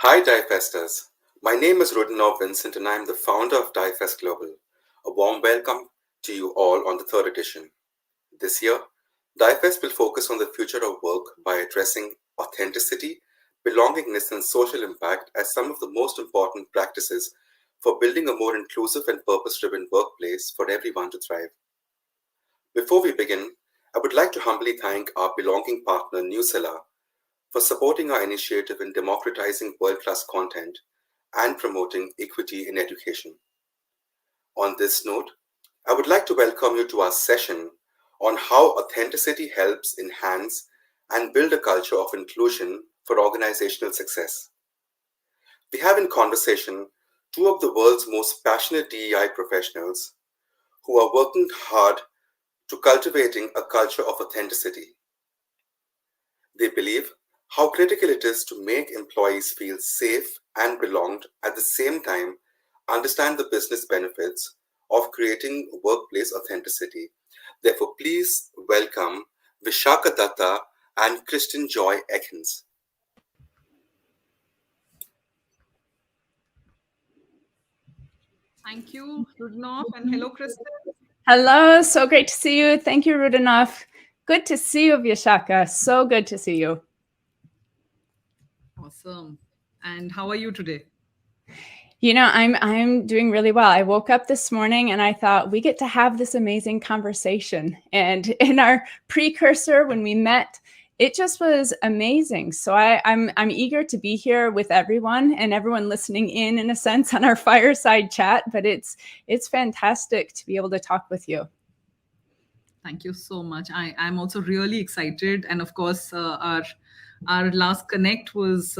Hi, Diefesters. My name is Rudinov Vincent, and I am the founder of Diefest Global. A warm welcome to you all on the third edition. This year, Diefest will focus on the future of work by addressing authenticity, belongingness, and social impact as some of the most important practices for building a more inclusive and purpose-driven workplace for everyone to thrive. Before we begin, I would like to humbly thank our belonging partner, Newsella, for supporting our initiative in democratizing world-class content and promoting equity in education. On this note, I would like to welcome you to our session on how authenticity helps enhance and build a culture of inclusion for organizational success. We have in conversation two of the world's most passionate DEI professionals who are working hard to cultivating a culture of authenticity. They believe how critical it is to make employees feel safe and belonged, at the same time understand the business benefits of creating workplace authenticity. Therefore, please welcome Vieshaka Dutta and Kristin Joy Ekkens. Thank you, Rudolph, and hello, Kristin. Hello, so great to see you. Thank you, Rudolph. Good to see you, Vieshaka. So good to see you. Awesome. And how are you today? You know, I'm doing really well. I woke up this morning and I thought we get to have this amazing conversation. And in our precursor, when we met, it just was amazing. So I'm eager to be here with everyone and everyone listening in a sense, on our fireside chat. But it's fantastic to be able to talk with you. Thank you so much. I'm also really excited, and of course, our last connect was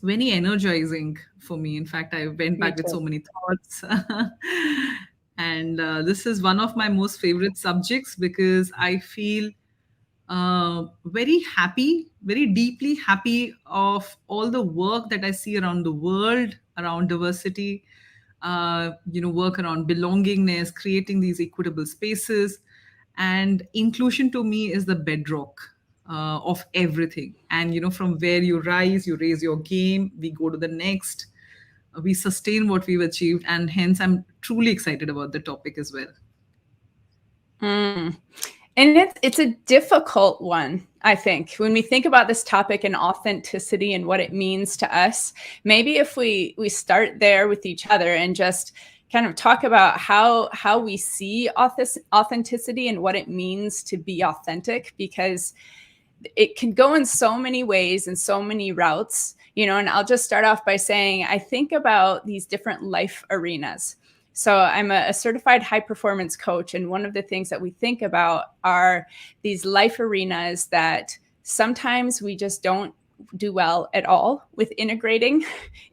very energizing for me. In fact, I went back with so many thoughts. And this is one of my most favorite subjects because I feel very happy, very deeply happy of all the work that I see around the world, around diversity, work around belongingness, creating these equitable spaces. And inclusion to me is the bedrock of everything. And, from where you rise, you raise your game, we go to the next, we sustain what we've achieved. And hence, I'm truly excited about the topic as well. And it's a difficult one, I think, when we think about this topic and authenticity and what it means to us. Maybe if we start there with each other and just kind of talk about how we see authenticity and what it means to be authentic, because it can go in so many ways and so many routes, and I'll just start off by saying I think about these different life arenas. So I'm a certified high performance coach. And one of the things that we think about are these life arenas that sometimes we just don't do well at all with integrating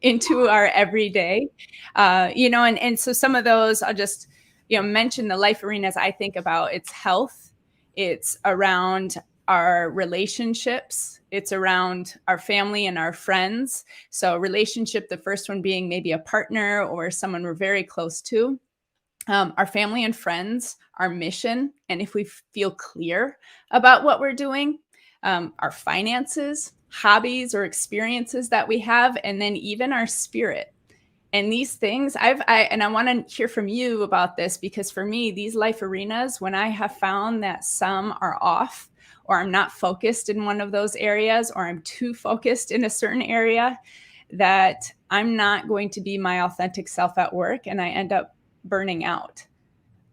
into our everyday, and so some of those I'll just, mention the life arenas I think about. It's health. It's around our relationships. It's around our family and our friends. So relationship, the first one being maybe a partner or someone we're very close to. Our family and friends, our mission, and if we feel clear about what we're doing, our finances, hobbies or experiences that we have, and then even our spirit. And these things, I want to hear from you about this, because for me, these life arenas, when I have found that some are off, or I'm not focused in one of those areas, or I'm too focused in a certain area, that I'm not going to be my authentic self at work, and I end up burning out.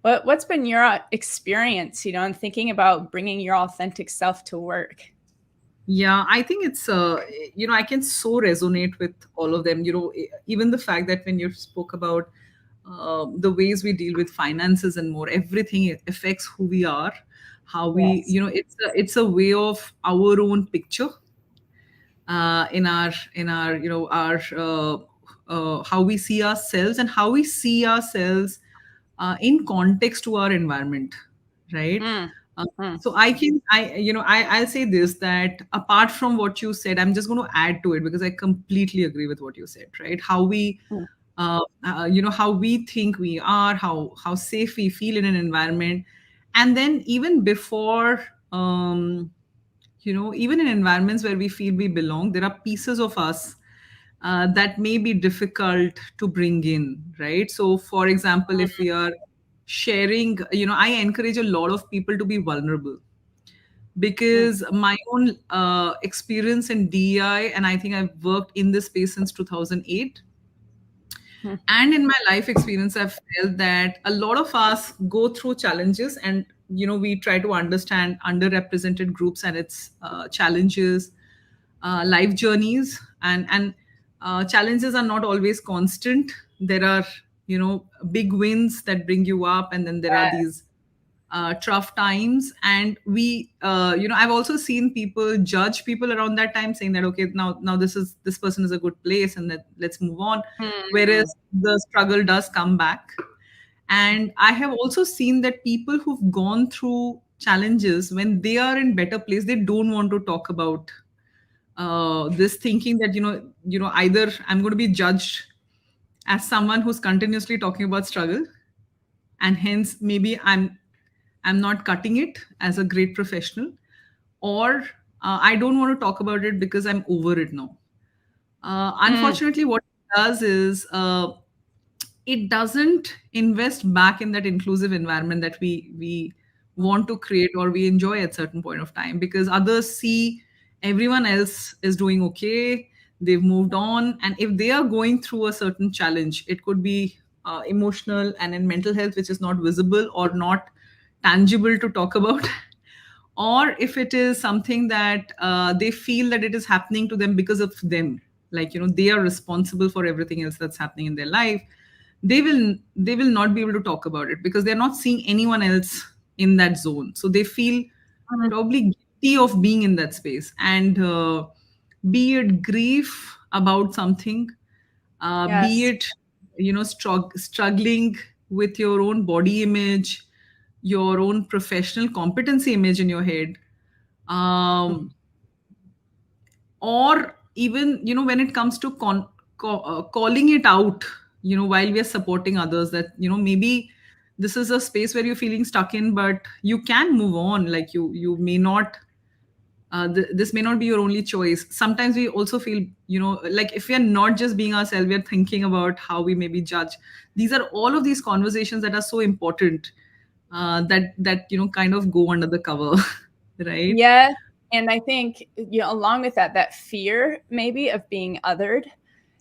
What's been your experience, in thinking about bringing your authentic self to work? Yeah, I think it's, I can so resonate with all of them. Even the fact that when you spoke about the ways we deal with finances and more, everything affects who we are, how we, Yes. it's a way of our own picture in our, how we see ourselves and how we see ourselves in context to our environment, right? So I'll say this, that apart from what you said, I'm just going to add to it because I completely agree with what you said, right? How we, how we think we are, how safe we feel in an environment, and then even before, even in environments where we feel we belong, there are pieces of us that may be difficult to bring in, right? So, for example, if we are sharing, I encourage a lot of people to be vulnerable, because my own experience in DEI, and I think I've worked in this space since 2008. And in my life experience, I've felt that a lot of us go through challenges, and we try to understand underrepresented groups and its challenges, life journeys, and challenges are not always constant. There are big wins that bring you up, and then there are these tough times. And I've also seen people judge people around that time, saying that, okay, now this person is a good place, and that let's move on. Whereas the struggle does come back. And I have also seen that people who've gone through challenges, when they are in better place, they don't want to talk about this, thinking that either I'm going to be judged as someone who's continuously talking about struggle, and hence maybe I'm not cutting it as a great professional, or I don't want to talk about it because I'm over it now. Unfortunately, what it does is it doesn't invest back in that inclusive environment that we want to create or we enjoy at certain point of time, because others see everyone else is doing okay, they've moved on, and if they are going through a certain challenge, it could be emotional and in mental health, which is not visible or not tangible to talk about, or if it is something that they feel that it is happening to them because of them, like they are responsible for everything else that's happening in their life, they will not be able to talk about it because they're not seeing anyone else in that zone, so they feel probably guilty of being in that space. And be it grief about something, be Yes. it struggling with your own body image, your own professional competency image in your head, um, or even when it comes to calling it out, while we are supporting others, that maybe this is a space where you're feeling stuck in, but you can move on, like you may not this may not be your only choice. Sometimes we also feel like if we are not just being ourselves, we are thinking about how we may be judged. These are all of these conversations that are so important, that kind of go under the cover. Right? Yeah. And I think, along with that fear maybe of being othered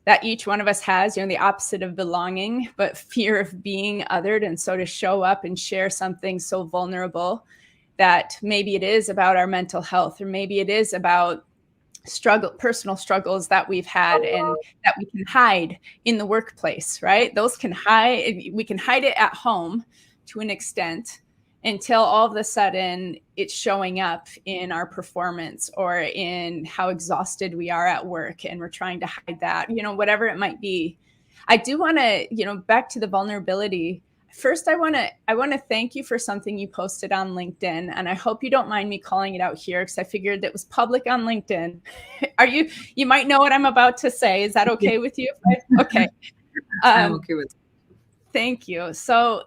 that each one of us has, the opposite of belonging, but fear of being othered. And so to show up and share something so vulnerable, that maybe it is about our mental health, or maybe it is about personal struggles that we've had and that we can hide in the workplace, right? Those can hide, we can hide it at home to an extent, until all of a sudden it's showing up in our performance or in how exhausted we are at work, and we're trying to hide that, whatever it might be. I do want to, back to the vulnerability. First, I want to thank you for something you posted on LinkedIn, and I hope you don't mind me calling it out here, because I figured it was public on LinkedIn. You might know what I'm about to say. Is that okay with you? Okay. I'm okay with it. Thank you. So,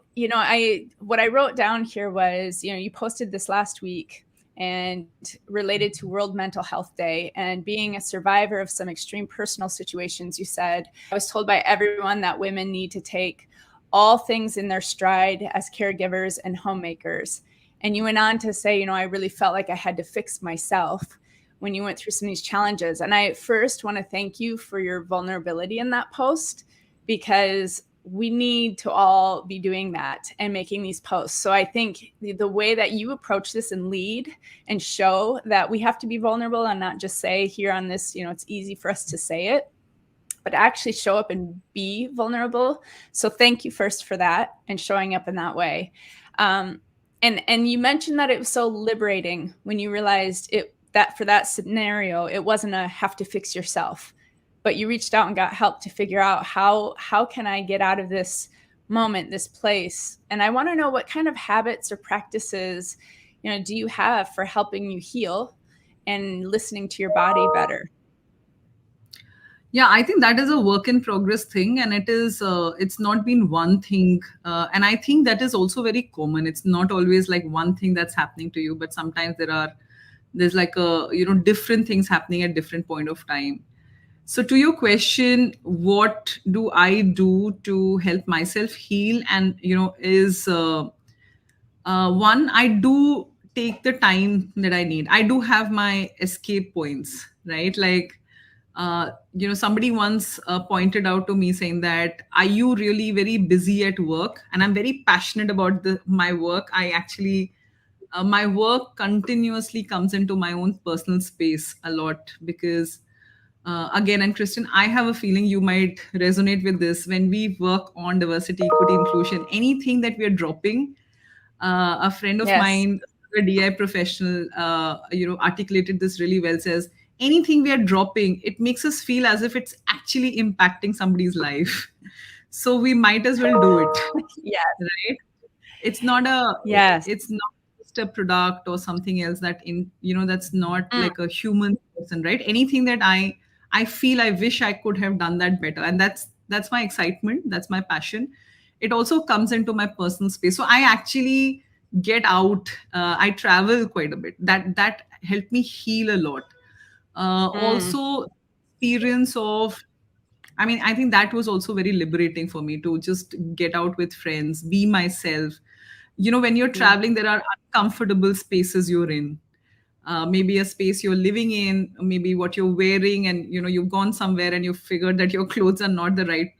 what I wrote down here was, you posted this last week and related to World Mental Health Day, and being a survivor of some extreme personal situations, you said, I was told by everyone that women need to take all things in their stride as caregivers and homemakers. And you went on to say, I really felt like I had to fix myself when you went through some of these challenges. And I first want to thank you for your vulnerability in that post, because we need to all be doing that and making these posts. So I think the way that you approach this and lead and show that we have to be vulnerable and not just say here on this, it's easy for us to say it, but actually show up and be vulnerable. So thank you first for that and showing up in that way. And you mentioned that it was so liberating when you realized that for that scenario, it wasn't a have to fix yourself, but you reached out and got help to figure out how can I get out of this moment, this place. And I want to know what kind of habits or practices, do you have for helping you heal and listening to your body better? Yeah, I think that is a work in progress thing, and it's not been one thing, and I think that is also very common. It's not always like one thing that's happening to you, but sometimes there's like different things happening at different point of time. So, to your question, what do I do to help myself heal? And is one, I do take the time that I need. I do have my escape points, right? Like, somebody once pointed out to me saying that, are you really very busy at work? And I'm very passionate about my work. I actually, my work continuously comes into my own personal space a lot because, again, and Kristin, I have a feeling you might resonate with this. When we work on diversity, equity, inclusion, anything that we are dropping, a friend of Yes. mine, a DI professional, articulated this really well. Says anything we are dropping, it makes us feel as if it's actually impacting somebody's life. So we might as well do it, Yes. right? It's not a, Yes. it's not just a product or something else that that's not Mm, like a human person, right? Anything that I feel I wish I could have done that better, and that's my excitement, that's my passion. It also comes into my personal space, so I actually get out. I travel quite a bit. That helped me heal a lot. mm, Also, experience of, I mean, I think that was also very liberating for me to just get out with friends, be myself. When you're mm, traveling, there are uncomfortable spaces you're in. Maybe a space you're living in, maybe what you're wearing, and you've gone somewhere and you figured that your clothes are not the right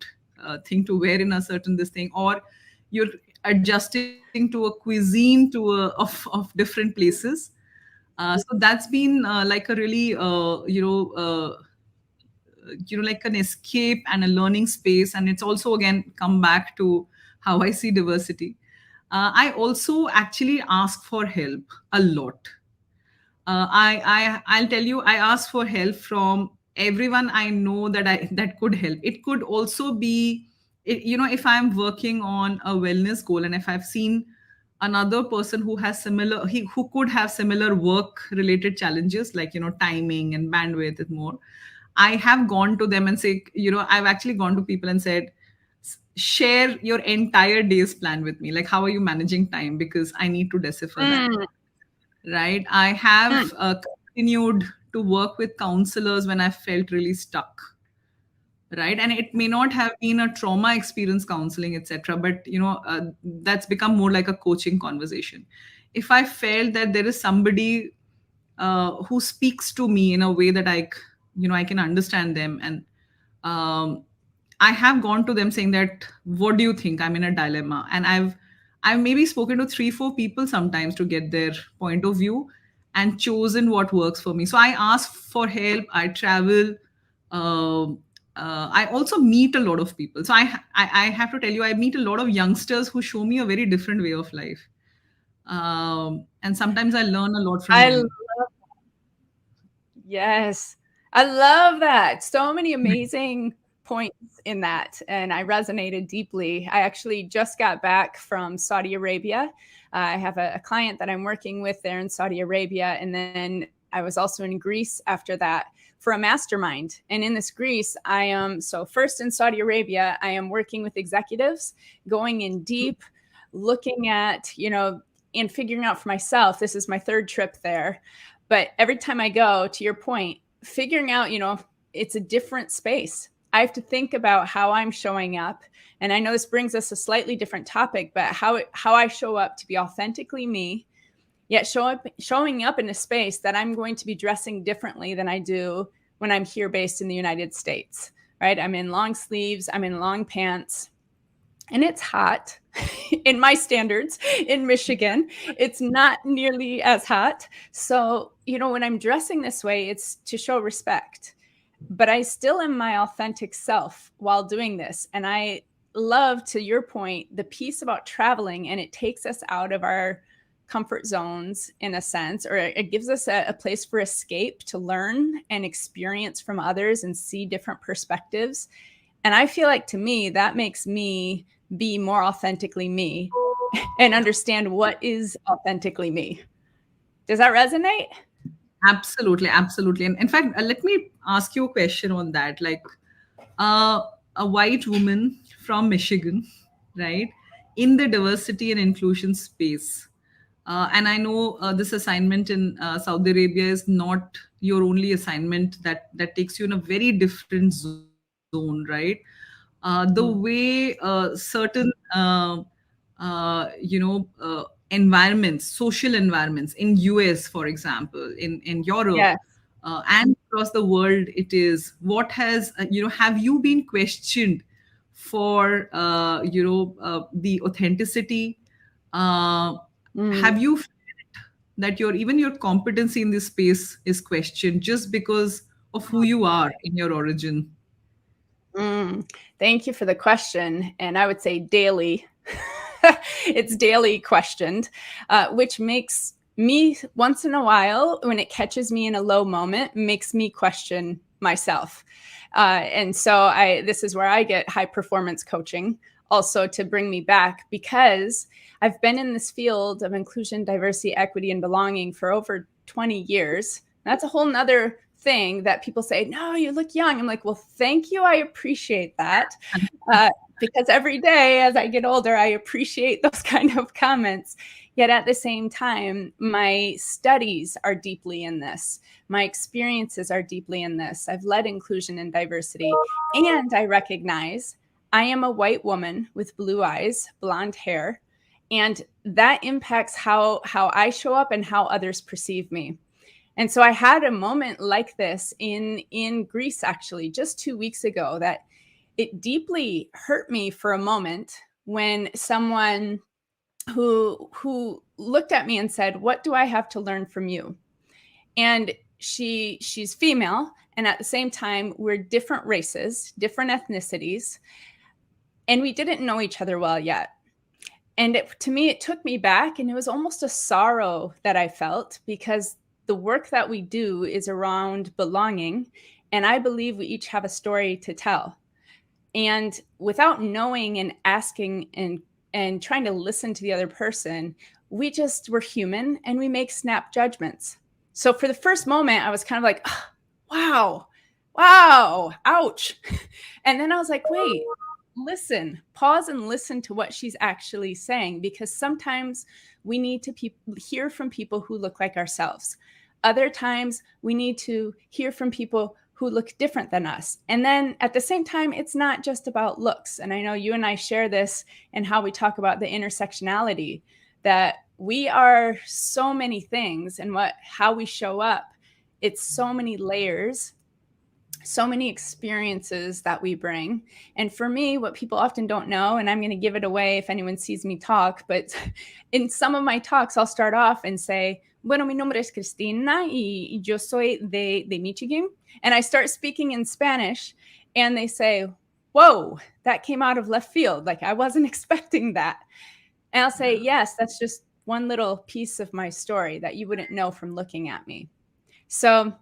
thing to wear in a certain this thing, or you're adjusting to a cuisine of different places. So that's been like a really like an escape and a learning space, and it's also again come back to how I see diversity. I also actually ask for help a lot. I'll tell you, I ask for help from everyone I know that could help. It could also be, if I'm working on a wellness goal and if I've seen another person who has who could have similar work related challenges, like timing and bandwidth and more, I have gone to them and say, I've actually gone to people and said, share your entire day's plan with me. Like, how are you managing time? Because I need to decipher that, mm, right? I mm. have continued to work with counselors when I felt really stuck, right? And it may not have been a trauma experience counseling, etc., but that's become more like a coaching conversation. If I felt that there is somebody who speaks to me in a way that I can understand them, and um, I have gone to them saying that, what do you think? I'm in a dilemma. And I've maybe spoken to 3 4 people sometimes to get their point of view and chosen what works for me. So I ask for help, I travel. um I also meet a lot of people. So I have to tell you, I meet a lot of youngsters who show me a very different way of life. And sometimes I learn a lot from I them. Yes. I love that. So many amazing points in that. And I resonated deeply. I actually just got back from Saudi Arabia. I have a client that I'm working with there in Saudi Arabia. And then I was also in Greece after that for a mastermind. And in this Greece, I am so first in Saudi Arabia, I am working with executives, going in deep, looking at, and figuring out for myself. This is my third trip there. But every time I go, to your point, figuring out, it's a different space. I have to think about how I'm showing up. And I know this brings us a slightly different topic, but how I show up to be authentically me, yet showing up in a space that I'm going to be dressing differently than I do when I'm here based in the United States, right? I'm in long sleeves, I'm in long pants, and it's hot in my standards in Michigan. It's not nearly as hot. So, when I'm dressing this way, it's to show respect, but I still am my authentic self while doing this. And I love, to your point, the piece about traveling, and it takes us out of our comfort zones in a sense, or it gives us a place for escape to learn and experience from others and see different perspectives. And I feel like, to me, that makes me be more authentically me and understand what is authentically me. Does that resonate? Absolutely, absolutely. And in fact, let me ask you a question on that. Like, uh, a white woman from Michigan, right, in the diversity and inclusion space. And I know this assignment in Saudi Arabia is not your only assignment, that takes you in a very different zone, right? The way certain environments, social environments in US, for example, in Europe, Yes. and across the world, it is what has have you been questioned for the authenticity? Uh, Mm. have you felt that even your competency in this space is questioned just because of who you are in your origin? Mm. Thank you for the question. And I would say daily. It's daily questioned, which makes me once in a while, when it catches me in a low moment, makes me question myself. And so this is where I get high performance coaching also to bring me back, because I've been in this field of inclusion, diversity, equity, and belonging for over 20 years. That's a whole nother thing that people say, no, you look young. I'm like, well, thank you. I appreciate that. Because every day as I get older, I appreciate those kind of comments. Yet at the same time, my studies are deeply in this. My experiences are deeply in this. I've led inclusion and diversity, and I recognize I am a white woman with blue eyes, blonde hair, and that impacts how I show up and how others perceive me. And so I had a moment like this in Greece, actually, just 2 weeks ago, that it deeply hurt me for a moment when someone who looked at me and said, "What do I have to learn from you?" And she's female, and at the same time, we're different races, different ethnicities, and we didn't know each other well yet. And to me, it took me back, and it was almost a sorrow that I felt, because the work that we do is around belonging, and I believe we each have a story to tell. And without knowing and asking and trying to listen to the other person, we're human and we make snap judgments. So for the first moment, I was kind of like, oh, wow, ouch. And then I was like, wait, listen, pause and listen to what she's actually saying, because sometimes we need to hear from people who look like ourselves. Other times we need to hear from people who look different than us. And then at the same time, it's not just about looks. And I know you and I share this in how we talk about the intersectionality, that we are so many things, and how we show up, it's so many layers, so many experiences that we bring. And for me, what people often don't know, and I'm going to give it away if anyone sees me talk, but in some of my talks, I'll start off and say, bueno, mi nombre es Cristina y yo soy de Michigan. And I start speaking in Spanish, and they say, whoa, that came out of left field. Like, I wasn't expecting that. And I'll say, yes, that's just one little piece of my story that you wouldn't know from looking at me. So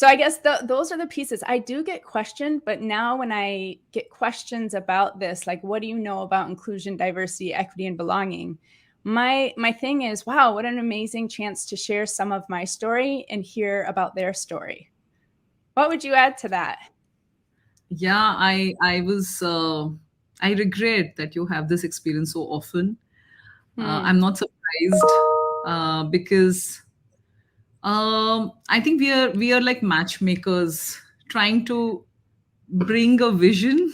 I guess those are the pieces. I do get questioned, but now when I get questions about this, like, what do you know about inclusion, diversity, equity, and belonging? My thing is, wow, what an amazing chance to share some of my story and hear about their story. What would you add to that? Yeah, I regret that you have this experience so often. I'm not surprised, because I think we are like matchmakers trying to bring a vision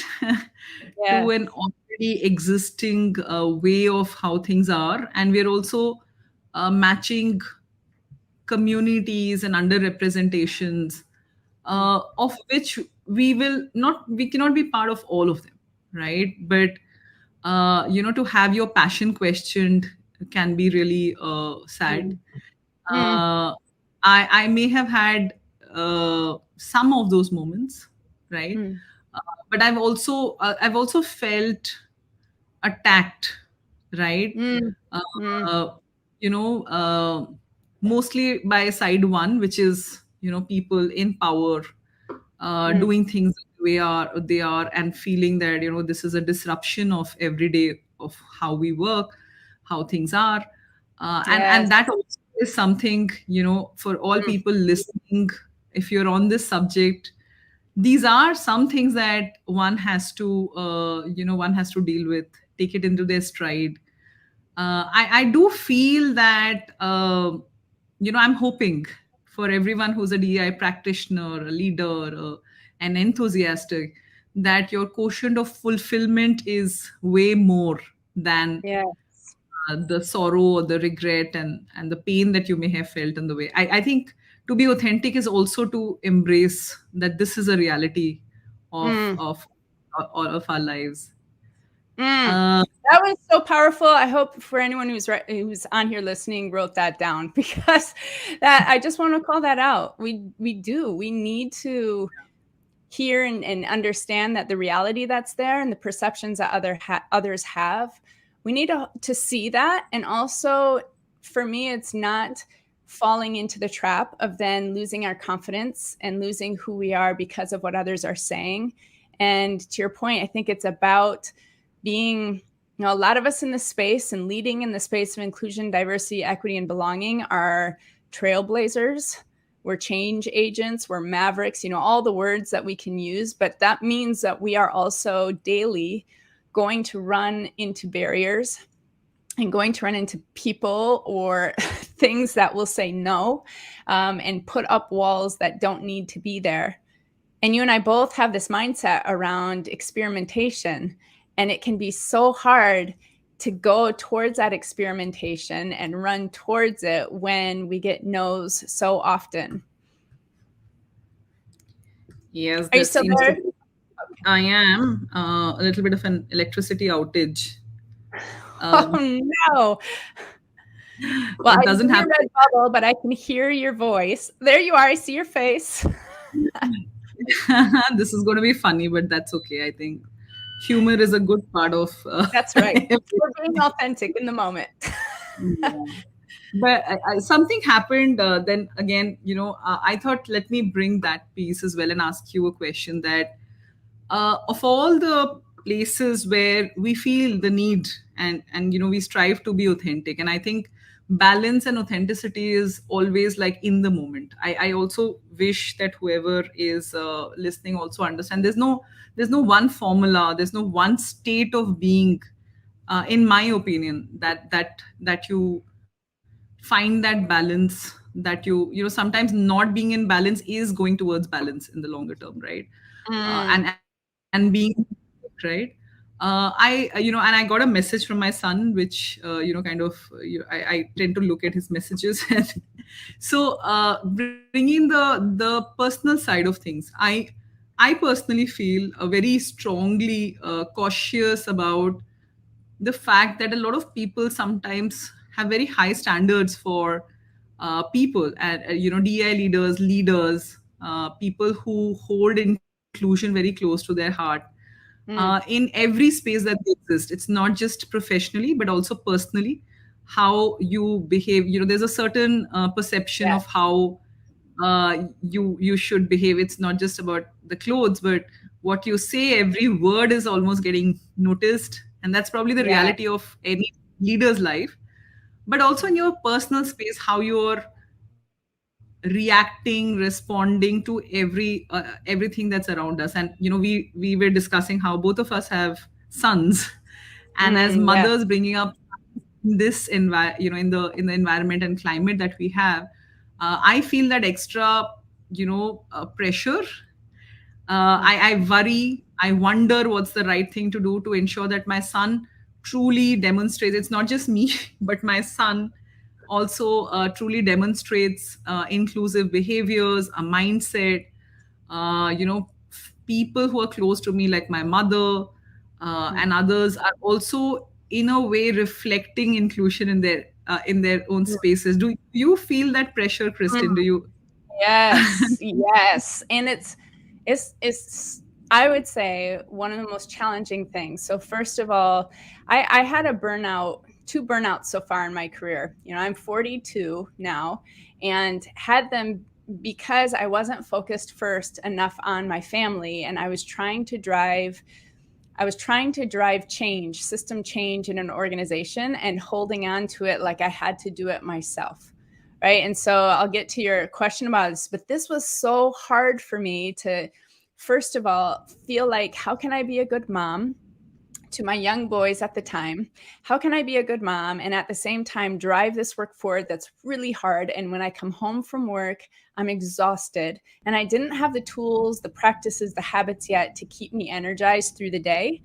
Yeah. to an already existing way of how things are, and we're also matching communities and underrepresentations, of which we cannot be part of all of them, right? But to have your passion questioned can be really sad. Mm. uh, I may have had some of those moments, right? Mm. uh, but I've also felt attacked, right? Mm. uh, Mm. uh, you know uh, Mostly by side one, which is people in power, Mm. doing things the way they are, and feeling that this is a disruption of every day of how we work, how things are. And Yes. that also is something, for all Mm. people listening, if you're on this subject, these are some things that one has to deal with, take it into their stride. I do feel that, I'm hoping for everyone who's a DEI practitioner, a leader, an enthusiastic, that your quotient of fulfillment is way more than Yeah. the sorrow or the regret and the pain that you may have felt in the way. I think to be authentic is also to embrace that this is a reality of Mm. of all of our lives. Mm. Uh, That was so powerful. I hope for anyone who's on here listening wrote that down, because that I just want to call that out. We need to hear and understand that the reality that's there and the perceptions that others have. We need to see that. And also, for me, it's not falling into the trap of then losing our confidence and losing who we are because of what others are saying. And to your point, I think it's about being, a lot of us in this space and leading in the space of inclusion, diversity, equity, and belonging are trailblazers. We're change agents, we're mavericks, all the words that we can use. But that means that we are also daily going to run into barriers and going to run into people or things that will say no, and put up walls that don't need to be there. And you and I both have this mindset around experimentation, and it can be so hard to go towards that experimentation and run towards it when we get no's so often. yes, Are you there still seems to there? be. I am a little bit of an electricity outage. Oh no. Well, It I doesn't see your happen. red bubble, but I can hear your voice. There you are. I see your face. This is going to be funny, but that's okay. I think humor is a good part of That's right. We're being everything. authentic in the moment. Yeah. But something happened. Then again, I thought let me bring that piece as well and ask you a question that of all the places where we feel the need and we strive to be authentic, and I think balance and authenticity is always like in the moment. I also wish that whoever is listening also understand there's no one formula, there's no one state of being, in my opinion, that you find that balance, that sometimes not being in balance is going towards balance in the longer term, right? Mm. And being right. I and I got a message from my son, which kind of I tend to look at his messages and so bringing the personal side of things, I personally feel very strongly cautious about the fact that a lot of people sometimes have very high standards for people and DI leaders, people who hold inclusion very close to their heart, Mm. in every space that they exist. It's not just professionally but also personally, how you behave. There's a certain perception Yeah. of how you should behave. It's not just about the clothes, but what you say, every word is almost getting noticed, and that's probably the Yeah. reality of any leader's life. But also in your personal space, how you're reacting, responding to everything that's around us. And we were discussing how both of us have sons, and as Mm, yeah. mothers bringing up this in the environment and climate that we have, I feel that extra pressure. I worry, I wonder what's the right thing to do to ensure that my son truly demonstrates. It's not just me, but my son also truly demonstrates inclusive behaviors, a mindset. People who are close to me, like my mother Mm. and others, are also in a way reflecting inclusion in their own spaces. Do you feel that pressure, Kristin? Do Mm. you? Yes, yes. And it's I would say one of the most challenging things. So first of all, I had two burnouts so far in my career. I'm 42 now, and had them because I wasn't focused first enough on my family, and I was trying to drive change, system change in an organization, and holding on to it like I had to do it myself. Right. And so I'll get to your question about this, but this was so hard for me to, first of all, feel like, how can I be a good mom? to my young boys at the time, how can I be a good mom and at the same time drive this work forward that's really hard? And when I come home from work, I'm exhausted and I didn't have the tools, the practices, the habits yet to keep me energized through the day.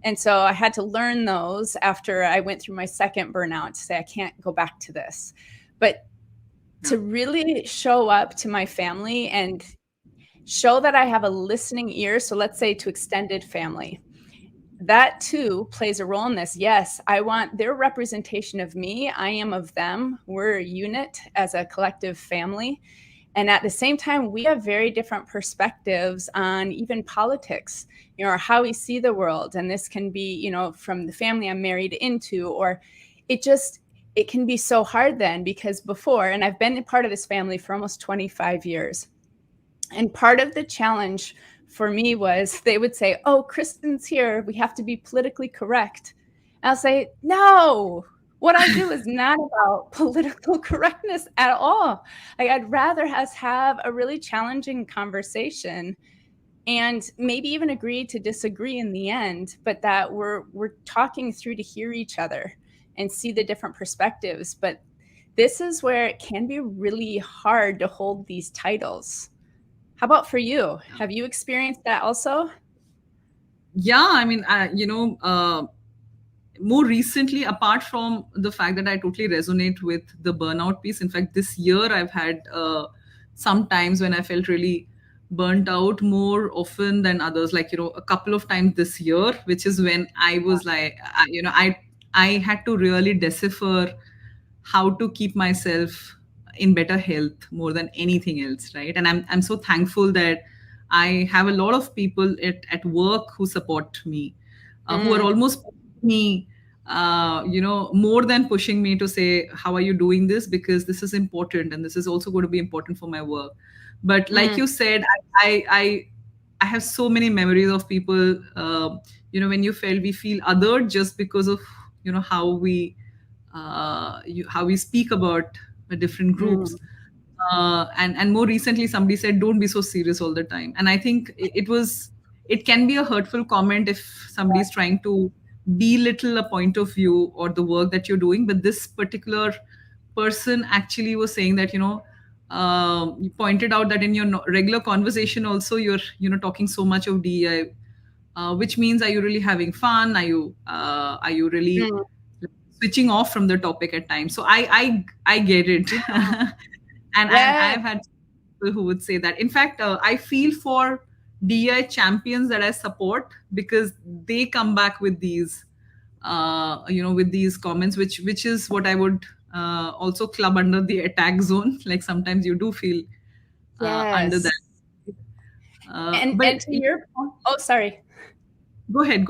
And so I had to learn those after I went through my second burnout to say, I can't go back to this. But to really show up to my family and show that I have a listening ear. So let's say to extended family, that too plays a role in this. Yes, I want their representation of me. I am of them. We're a unit as a collective family. And at the same time, we have very different perspectives on even politics, or how we see the world. And this can be, from the family I'm married into, or it can be so hard then because before, and I've been a part of this family for almost 25 years. And part of the challenge for me was they would say, oh, Kristin's here. We have to be politically correct. And I'll say, no, what I do is not about political correctness at all. I'd rather us have a really challenging conversation and maybe even agree to disagree in the end, but that we're talking through to hear each other and see the different perspectives. But this is where it can be really hard to hold these titles. How about for you? Have you experienced that also? Yeah, I mean, more recently, apart from the fact that I totally resonate with the burnout piece, in fact, this year I've had some times when I felt really burnt out more often than others, like, a couple of times this year, which is when I was like, I had to really decipher how to keep myself in better health more than anything else, right? And I'm so thankful that I have a lot of people at work who support me, who are almost me, more than pushing me to say, how are you doing this? Because this is important and this is also going to be important for my work. But like you said, I have so many memories of people, when we feel othered just because of, how we speak about different groups. And more recently, somebody said, don't be so serious all the time. And I think it can be a hurtful comment if somebody's trying to belittle a point of view or the work that you're doing. But this particular person actually was saying that, you pointed out that in your regular conversation also, you're, talking so much of DEI, which means, are you really having fun? Are you really switching off from the topic at times? So I get it. And I've had people who would say that. In fact, I feel for DI champions that I support, because they come back with these, with these comments, which is what I would also club under the attack zone. Like sometimes you do feel under that. And to your point, sorry. Go ahead.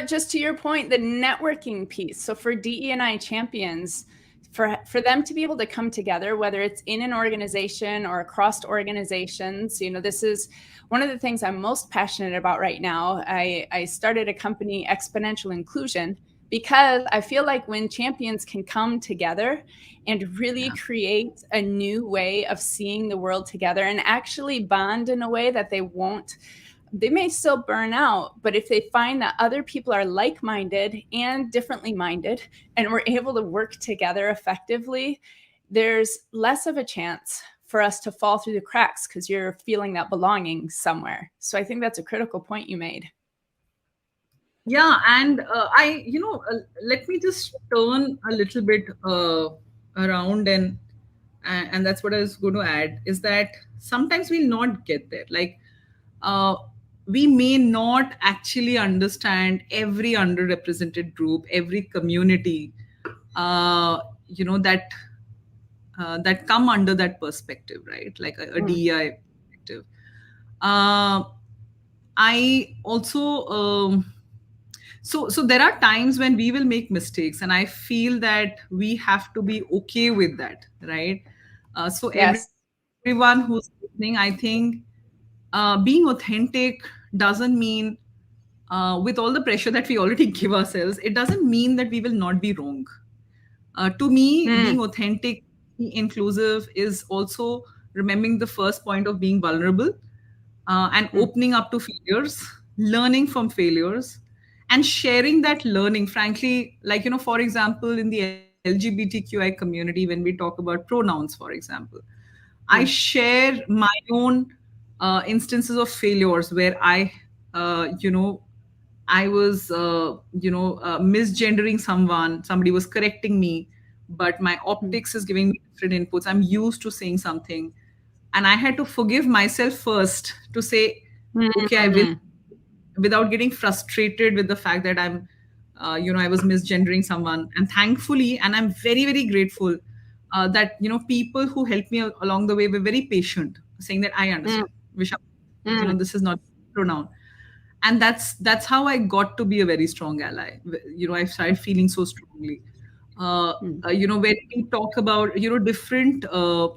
Just to your point, the networking piece. So for DE&I champions, for them to be able to come together, whether it's in an organization or across organizations, this is one of the things I'm most passionate about right now. I started a company, Exponential Inclusion, because I feel like when champions can come together and really create a new way of seeing the world together and actually bond in a way that they may still burn out, but if they find that other people are like-minded and differently minded and we're able to work together effectively, there's less of a chance for us to fall through the cracks because you're feeling that belonging somewhere. So I think that's a critical point you made. Yeah, and let me just turn a little bit around, and that's what I was going to add, is that sometimes we'll not get there. Like, we may not actually understand every underrepresented group, every community, that come under that perspective, right? Like a DEI perspective. I also, so there are times when we will make mistakes, and I feel that we have to be okay with that, right? Everyone who's listening, I think, being authentic doesn't mean, with all the pressure that we already give ourselves, it doesn't mean that we will not be wrong. To me, being authentic, inclusive is also remembering the first point of being vulnerable, and opening up to failures, learning from failures, and sharing that learning, frankly, like, for example, in the LGBTQI community, when we talk about pronouns, for example, I share my own instances of failures where I was, misgendering someone. Somebody was correcting me, but my optics is giving me different inputs. I'm used to saying something, and I had to forgive myself first to say, okay, I will, Mm. without getting frustrated with the fact that I was misgendering someone. And thankfully, and I'm very, very grateful that, people who helped me along the way were very patient, saying that I Mm. understand, Vishal, Mm. this is not pronoun. And that's how I got to be a very strong ally. I started feeling so strongly. Mm. When we talk about, different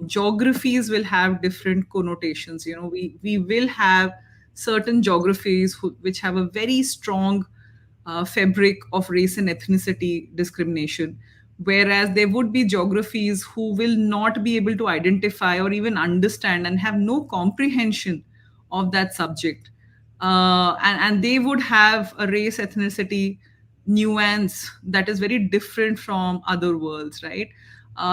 geographies will have different connotations. We will have certain geographies which have a very strong fabric of race and ethnicity discrimination, whereas there would be geographies who will not be able to identify or even understand and have no comprehension of that subject. And they would have a race ethnicity nuance that is very different from other worlds, right?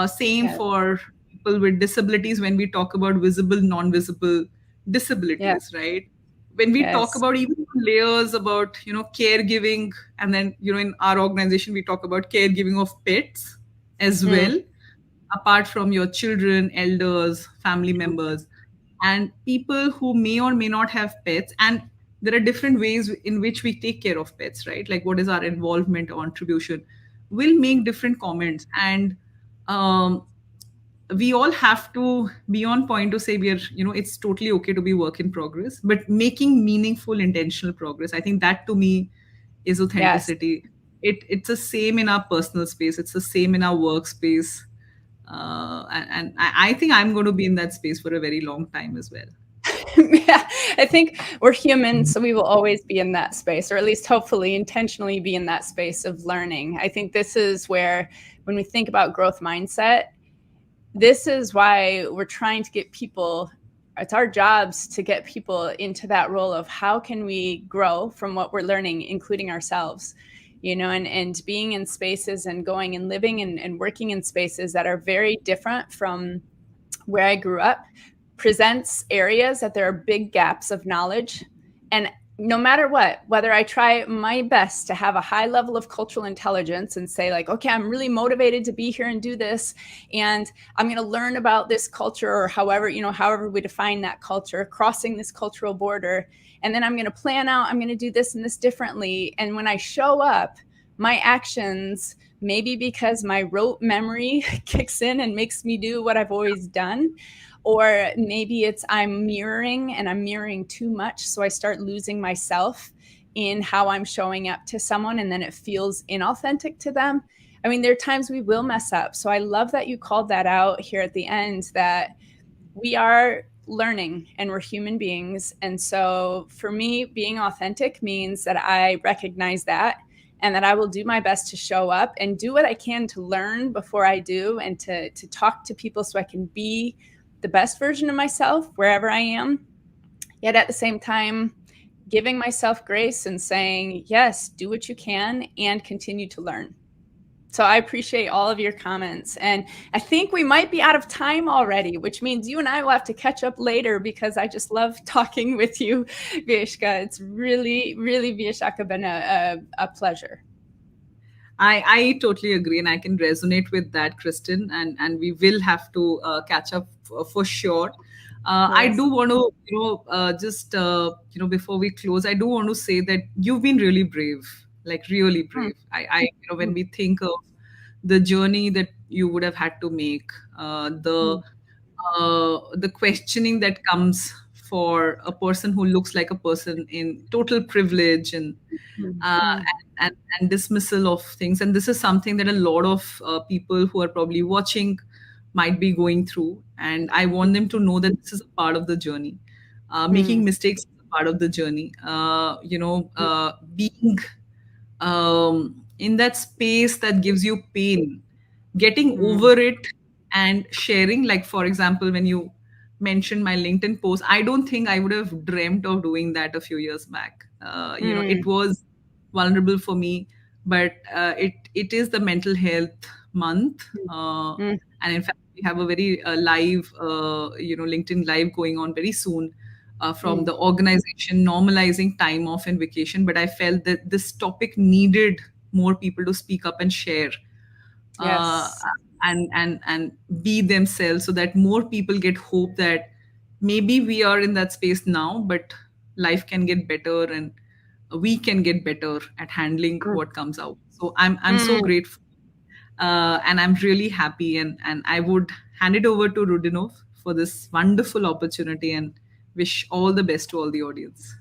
Same Yes. for people with disabilities when we talk about visible, non-visible Yes. disabilities, right? When we talk Yes. about even layers about, caregiving, and then, in our organization we talk about caregiving of pets as Mm. well, apart from your children, elders, family members, and people who may or may not have pets. And there are different ways in which we take care of pets, right? Like, what is our involvement or contribution? We'll make different comments. And um, we all have to be on point to say it's totally okay to be work in progress, but making meaningful, intentional progress. I think that to me is Yes. authenticity. It's the same in our personal space. It's the same in our workspace. And I think I'm going to be in that space for a very long time as well. Yeah, I think we're human, so we will always be in that space, or at least hopefully intentionally be in that space of learning. I think this is where, when we think about growth mindset, this is why we're trying to get people, it's our jobs to get people into that role of how can we grow from what we're learning, including ourselves, and being in spaces and going and living and working in spaces that are very different from where I grew up presents areas that there are big gaps of knowledge. And no matter what, whether I try my best to have a high level of cultural intelligence and say, like, okay, I'm really motivated to be here and do this, and I'm going to learn about this culture, or however we define that culture, crossing this cultural border, and then I'm going to plan out, I'm going to do this and this differently. And when I show up, my actions, maybe because my rote memory kicks in and makes me do what I've always done, or maybe it's I'm mirroring too much, so I start losing myself in how I'm showing up to someone, and then it feels inauthentic to them. I mean, there are times we will mess up. So I love that you called that out here at the end, that we are learning and we're human beings. And so for me, being authentic means that I recognize that, and that I will do my best to show up and do what I can to learn before I do, and to talk to people so I can be the best version of myself wherever I am. Yet at the same time, giving myself grace and saying, yes, do what you can and continue to learn. So I appreciate all of your comments. And I think we might be out of time already, which means you and I will have to catch up later, because I just love talking with you, Vieshaka. It's really, really, Vieshaka, been a pleasure. I totally agree, and I can resonate with that, Kristin. And we will have to catch up for sure. I Yes. do want to, just before we close, I do want to say that you've been really brave, like really Mm, brave. When mm, we think of the journey that you would have had to make, mm, the questioning that comes for a person who looks like a person in total privilege, mm, uh, mm, and dismissal of things. And this is something that a lot of people who are probably watching might be going through. And I want them to know that this is a part of the journey. Making mm, mistakes is a part of the journey. mm, Being in that space that gives you pain, getting mm, over it and sharing. Like, for example, when you mentioned my LinkedIn post, I don't think I would have dreamt of doing that a few years back. mm, It was vulnerable for me, but it is the mental health month, Mm. and in fact we have a very live LinkedIn live going on very soon, from the organization normalizing time off and vacation. But I felt that this topic needed more people to speak up and share, uh, Yes. and be themselves, so that more people get hope that maybe we are in that space now, but life can get better, and we can get better at handling what comes out. So I'm so Mm. grateful, and I'm really happy, and I would hand it over to Rudinov for this wonderful opportunity, and wish all the best to all the audience.